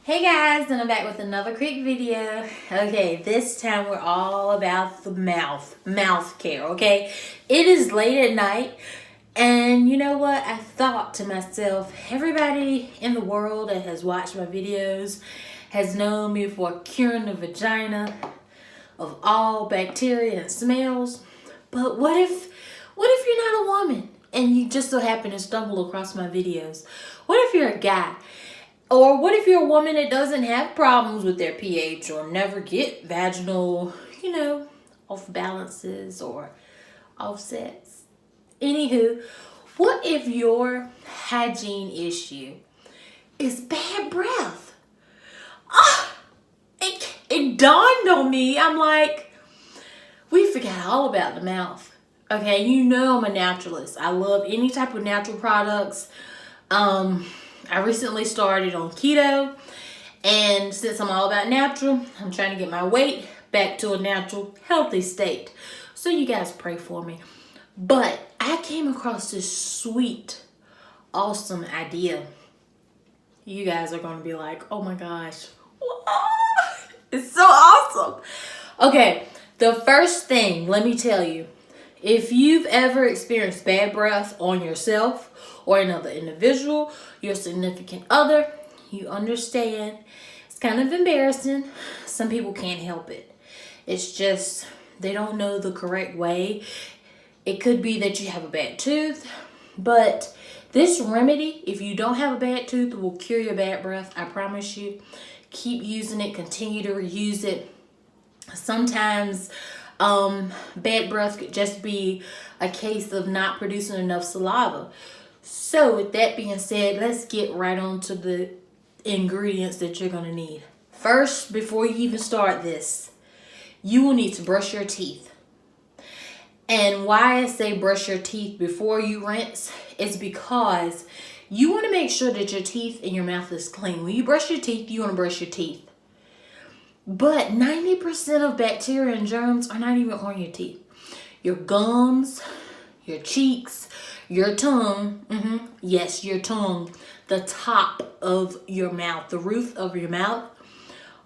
Hey guys, and I'm back with another quick video. Okay, this time we're all about the mouth care, okay? It is late at night, and you know what? I thought to myself, everybody in the world that has watched my videos has known me for curing the vagina of all bacteria and smells. But what if you're not a woman and you just so happen to stumble across my videos? What if you're a guy? Or what if you're a woman that doesn't have problems with their pH or never get vaginal, off balances or offsets? Anywho, what if your hygiene issue is bad breath? It dawned on me. I'm like, we forgot all about the mouth. Okay, you know I'm a naturalist. I love any type of natural products. I recently started on keto, and since I'm all about natural, I'm trying to get my weight back to a natural, healthy state. So you guys pray for me. But I came across this sweet, awesome idea. You guys are going to be like, oh my gosh, it's so awesome. Okay, the first thing, let me tell you, if you've ever experienced bad breath on yourself or another individual, your significant other, you understand. It's kind of embarrassing. Some people can't help it. It's just they don't know the correct way. It could be that you have a bad tooth, but this remedy, if you don't have a bad tooth, will cure your bad breath. I promise you. Keep using it. Continue to reuse it. Sometimes bad breath could just be a case of not producing enough saliva. So with that being said, let's get right on to the ingredients that you're going to need. First, before you even start this, you will need to brush your teeth. And why I say brush your teeth before you rinse is because you want to make sure that your teeth and your mouth is clean. When you brush your teeth, you want to brush your teeth. But 90% of bacteria and germs are not even on your teeth. Your gums, your cheeks, your tongue, yes, your tongue, the top of your mouth, the roof of your mouth,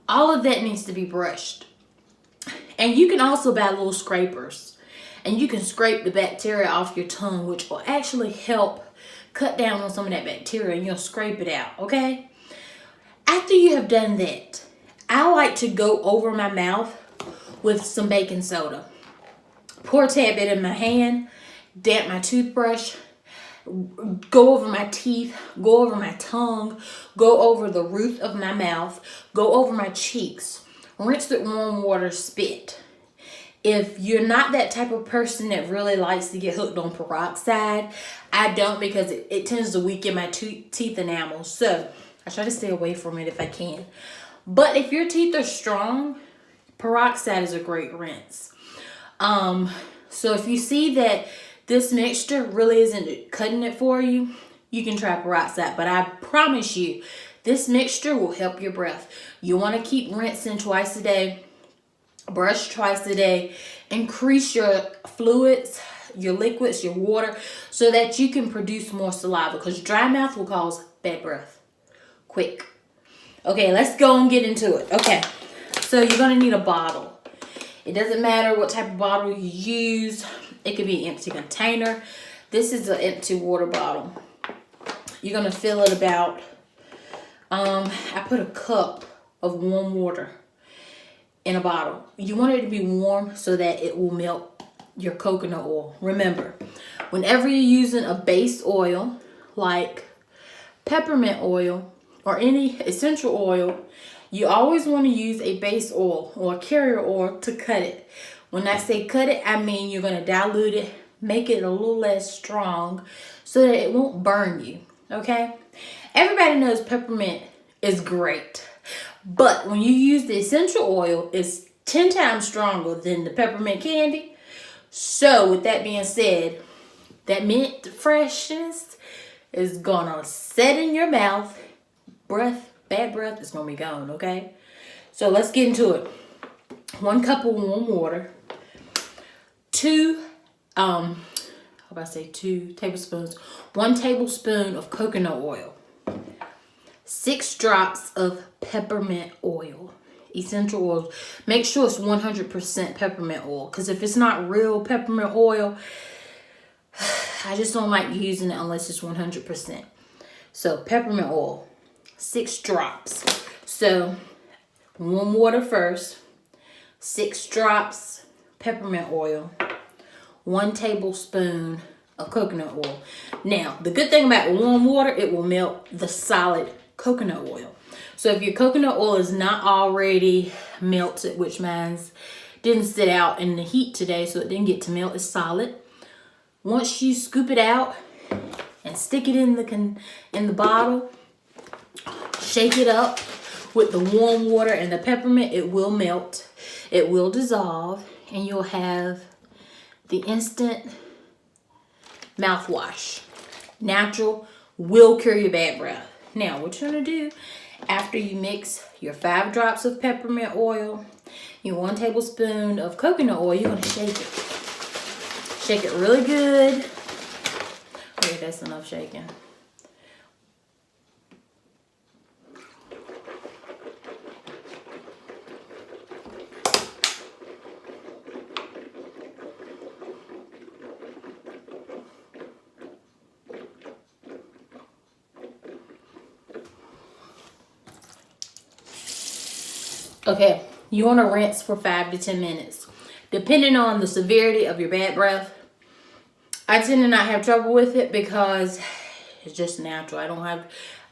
all of that needs to be brushed. And you can also buy little scrapers, and you can scrape the bacteria off your tongue, which will actually help cut down on some of that bacteria, and you'll scrape it out, okay? After you have done that, I like to go over my mouth with some baking soda. Pour a tad bit in my hand, damp my toothbrush, go over my teeth, go over my tongue, go over the roof of my mouth, go over my cheeks. Rinse with warm water, spit. If you're not that type of person that really likes to get hooked on peroxide, I don't, because it tends to weaken my teeth enamel. So I try to stay away from it if I can. But if your teeth are strong, peroxide is a great rinse. So if you see that this mixture really isn't cutting it for you, you can try peroxide. But I promise you, this mixture will help your breath. You want to keep rinsing twice a day, brush twice a day, increase your fluids, your liquids, your water, so that you can produce more saliva, because dry mouth will cause bad breath quick. Okay, let's go and get into it. Okay, so you're going to need a bottle. It doesn't matter what type of bottle you use. It could be an empty container. This is an empty water bottle. You're going to fill it about, I put a cup of warm water in a bottle. You want it to be warm so that it will melt your coconut oil. Remember, whenever you're using a base oil like peppermint oil or any essential oil, you always want to use a base oil or a carrier oil to cut it. When I say cut it, I mean you're going to dilute it, make it a little less strong so that it won't burn you, okay? Everybody knows peppermint is great, but when you use the essential oil, it's 10 times stronger than the peppermint candy. So with that being said, that mint freshness is going to set in your mouth. Bad breath is going to be gone, okay? So let's get into it. 1 cup of warm water. 2 tablespoons. 1 tablespoon of coconut oil. 6 drops of peppermint oil. Essential oils. Make sure it's 100% peppermint oil. Because if it's not real peppermint oil, I just don't like using it unless it's 100%. So peppermint oil, 6 drops. So warm water first, 6 drops peppermint oil, 1 tablespoon of coconut oil. Now, the good thing about warm water, it will melt the solid coconut oil. So if your coconut oil is not already melted, which mine didn't sit out in the heat today, so it didn't get to melt, it's solid. Once you scoop it out and stick it in the bottle, shake it up with the warm water and the peppermint, it will melt, it will dissolve, and you'll have the instant mouthwash. Natural, will cure your bad breath. Now, what you're gonna do after you mix your 5 drops of peppermint oil, your 1 tablespoon of coconut oil, you're gonna shake it. Shake it really good. Okay, that's enough shaking. Okay, you want to rinse for 5 to 10 minutes. Depending on the severity of your bad breath, I tend to not have trouble with it because it's just natural.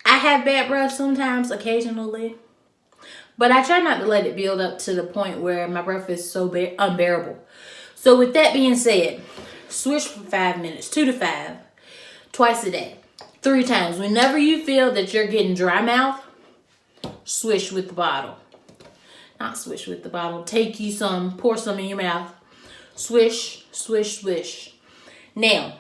I have bad breath sometimes, occasionally, but I try not to let it build up to the point where my breath is so unbearable. So with that being said, swish for 5 minutes, 2 to 5, twice a day, 3 times. Whenever you feel that you're getting dry mouth, swish with the bottle. Not swish with the bottle. Take you some, pour some in your mouth. Swish, swish, swish. Now,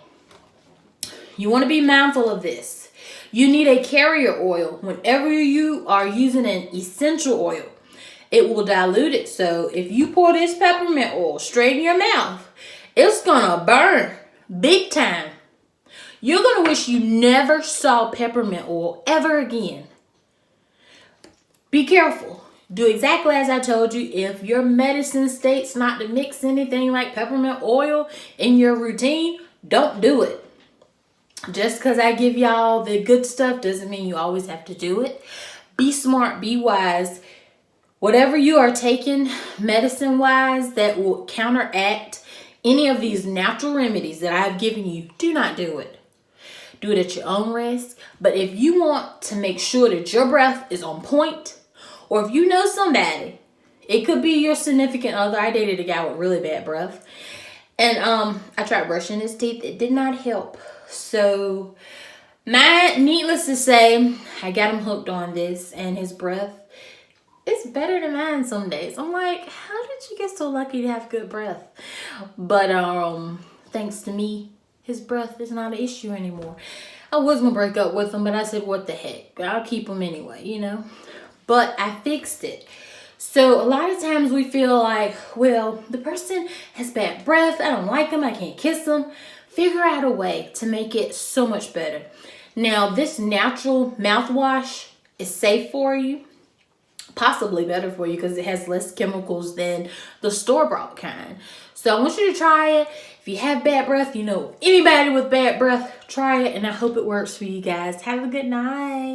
you want to be mindful of this. You need a carrier oil. Whenever you are using an essential oil, it will dilute it. So if you pour this peppermint oil straight in your mouth, it's going to burn big time. You're going to wish you never saw peppermint oil ever again. Be careful. Do exactly as I told you. If your medicine states not to mix anything like peppermint oil in your routine, don't do it. Just because I give y'all the good stuff doesn't mean you always have to do it. Be smart, be wise. Whatever you are taking medicine-wise that will counteract any of these natural remedies that I've given you, do not do it. Do it at your own risk. But if you want to make sure that your breath is on point, or if you know somebody, it could be your significant other. I dated a guy with really bad breath. And I tried brushing his teeth. It did not help. So, needless to say, I got him hooked on this. And his breath is better than mine some days. I'm like, how did you get so lucky to have good breath? But thanks to me, his breath is not an issue anymore. I was going to break up with him, but I said, what the heck? I'll keep him anyway, you know. But I fixed it. So a lot of times we feel like, well, the person has bad breath. I don't like them. I can't kiss them. Figure out a way to make it so much better. Now, this natural mouthwash is safe for you. Possibly better for you because it has less chemicals than the store-bought kind. So I want you to try it. If you have bad breath, you know anybody with bad breath, try it. And I hope it works for you guys. Have a good night.